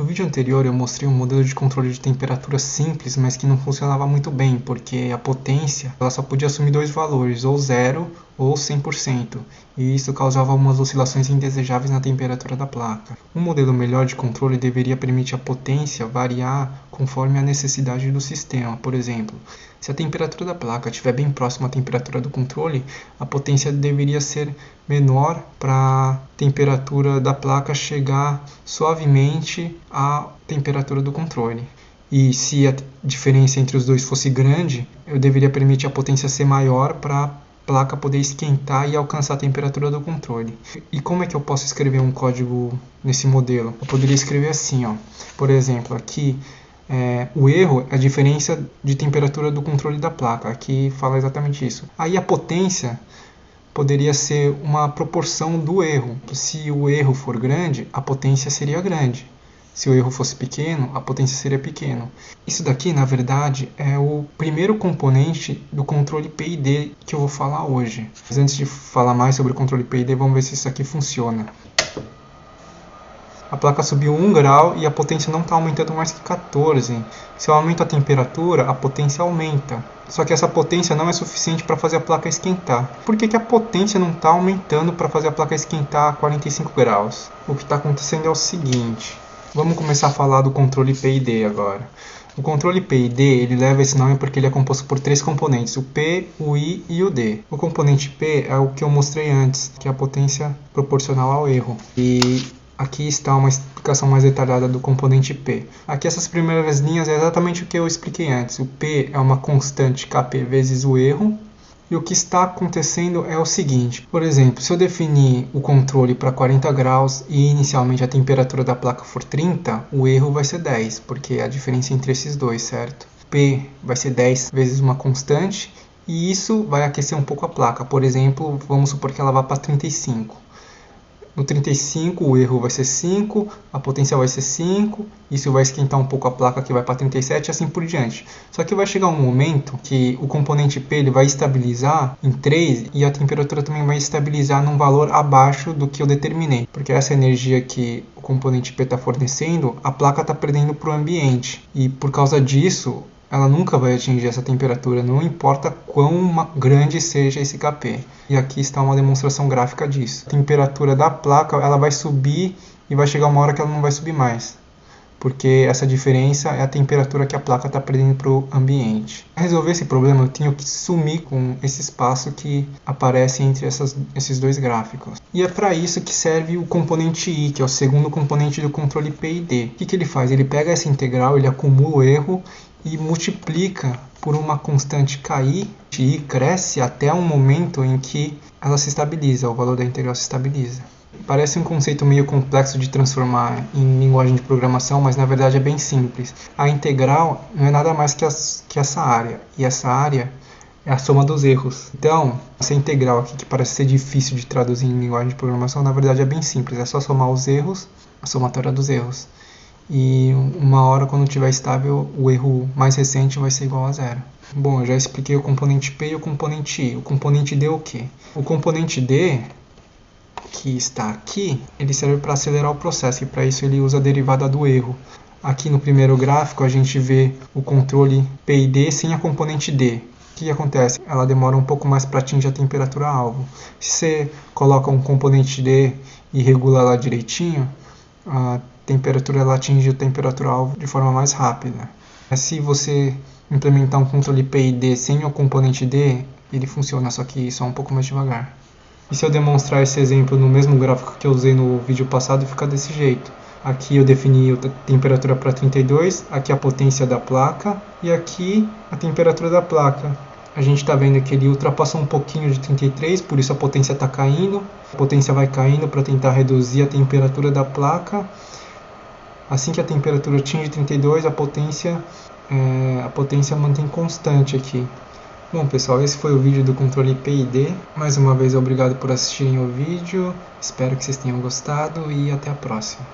No vídeo anterior eu mostrei um modelo de controle de temperatura simples, mas que não funcionava muito bem, porque a potência ela só podia assumir dois valores, ou 0 ou 100%, e isso causava algumas oscilações indesejáveis na temperatura da placa. Um modelo melhor de controle deveria permitir a potência variar conforme a necessidade do sistema. Por exemplo, se a temperatura da placa estiver bem próxima à temperatura do controle, a potência deveria ser menor para a temperatura da placa chegar suavemente à temperatura do controle. E se a diferença entre os dois fosse grande, eu deveria permitir a potência ser maior para a placa poder esquentar e alcançar a temperatura do controle. E como é que eu posso escrever um código nesse modelo? Eu poderia escrever assim, ó. Por exemplo, aqui o erro é a diferença de temperatura do controle da placa. Aqui fala exatamente isso. Aí a potência poderia ser uma proporção do erro. Se o erro for grande, a potência seria grande. Se o erro fosse pequeno, a potência seria pequena. Isso daqui, na verdade, é o primeiro componente do controle PID que eu vou falar hoje. Mas antes de falar mais sobre o controle PID, vamos ver se isso aqui funciona. A placa subiu 1 grau e a potência não está aumentando mais que 14. Se eu aumento a temperatura, a potência aumenta. Só que essa potência não é suficiente para fazer a placa esquentar. Por que a potência não está aumentando para fazer a placa esquentar a 45 graus? O que está acontecendo é o seguinte. Vamos começar a falar do controle PID agora. O controle PID ele leva esse nome porque ele é composto por três componentes, o P, o I e o D. O componente P é o que eu mostrei antes, que é a potência proporcional ao erro. E aqui está uma explicação mais detalhada do componente P. Aqui essas primeiras linhas é exatamente o que eu expliquei antes. O P é uma constante Kp vezes o erro. E o que está acontecendo é o seguinte. Por exemplo, se eu definir o controle para 40 graus e inicialmente a temperatura da placa for 30, o erro vai ser 10, porque é a diferença entre esses dois, certo? P vai ser 10 vezes uma constante e isso vai aquecer um pouco a placa. Por exemplo, vamos supor que ela vá para 35. No 35 o erro vai ser 5, a potência vai ser 5, isso vai esquentar um pouco a placa que vai para 37 e assim por diante. Só que vai chegar um momento que o componente P ele vai estabilizar em 3 e a temperatura também vai estabilizar num valor abaixo do que eu determinei. Porque essa energia que o componente P está fornecendo, a placa está perdendo para o ambiente. E por causa disso, ela nunca vai atingir essa temperatura, não importa quão grande seja esse Kp. E aqui está uma demonstração gráfica disso. A temperatura da placa ela vai subir e vai chegar uma hora que ela não vai subir mais. Porque essa diferença é a temperatura que a placa está perdendo para o ambiente. Para resolver esse problema, eu tenho que sumir com esse espaço que aparece entre esses dois gráficos. E é para isso que serve o componente I, que é o segundo componente do controle PID. O que ele faz? Ele pega essa integral, ele acumula o erro e multiplica por uma constante KI, I cresce até um momento em que ela se estabiliza, o valor da integral se estabiliza. Parece um conceito meio complexo de transformar em linguagem de programação, mas na verdade é bem simples. A integral não é nada mais que essa área, e essa área é a soma dos erros. Então, essa integral aqui que parece ser difícil de traduzir em linguagem de programação, na verdade é bem simples, é só somar os erros, a somatória dos erros. E uma hora, quando estiver estável, o erro mais recente vai ser igual a 0. Bom, eu já expliquei o componente P e o componente I. O componente D é o quê? O componente D, que está aqui, ele serve para acelerar o processo e para isso ele usa a derivada do erro. Aqui no primeiro gráfico a gente vê o controle PID sem a componente D. O que acontece? Ela demora um pouco mais para atingir a temperatura alvo. Se você coloca um componente D e regula ela direitinho, a temperatura ela atinge a temperatura alvo de forma mais rápida. Se você implementar um controle PID sem o componente D, ele funciona, só que só um pouco mais devagar. E se eu demonstrar esse exemplo no mesmo gráfico que eu usei no vídeo passado, fica desse jeito. Aqui eu defini a temperatura para 32, aqui a potência da placa e aqui a temperatura da placa. A gente está vendo que ele ultrapassou um pouquinho de 33, por isso a potência está caindo. A potência vai caindo para tentar reduzir a temperatura da placa. Assim que a temperatura atinge 32, a potência mantém constante aqui. Bom pessoal, esse foi o vídeo do controle PID. Mais uma vez obrigado por assistirem o vídeo. Espero que vocês tenham gostado e até a próxima.